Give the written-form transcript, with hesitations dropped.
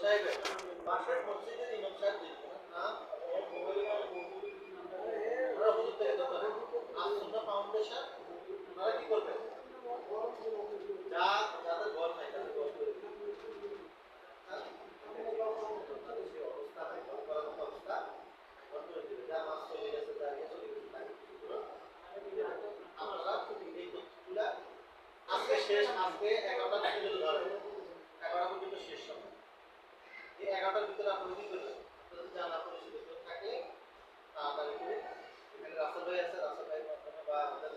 সাহেবের বাসার মসজিদের ইমাম সাহেব নাম ওরা হুজুর থেকে তো করে আসুন্না ফাউন্ডেশন ওরা কি করবে যাদের ঘর নাই তাদের ঘর করে আজকে শেষ আজকে 11টা থেকে যদি ধরে 11টা পর্যন্ত শেষ সময় এই 11টার ভিতরে আপনি কি করবেন যদি জানা পরিচিত থাকে তাড়াতাড়ি করে এখানে রাসেল ভাই আছে রাসেল ভাইয়ের মাধ্যমে বা আমাদের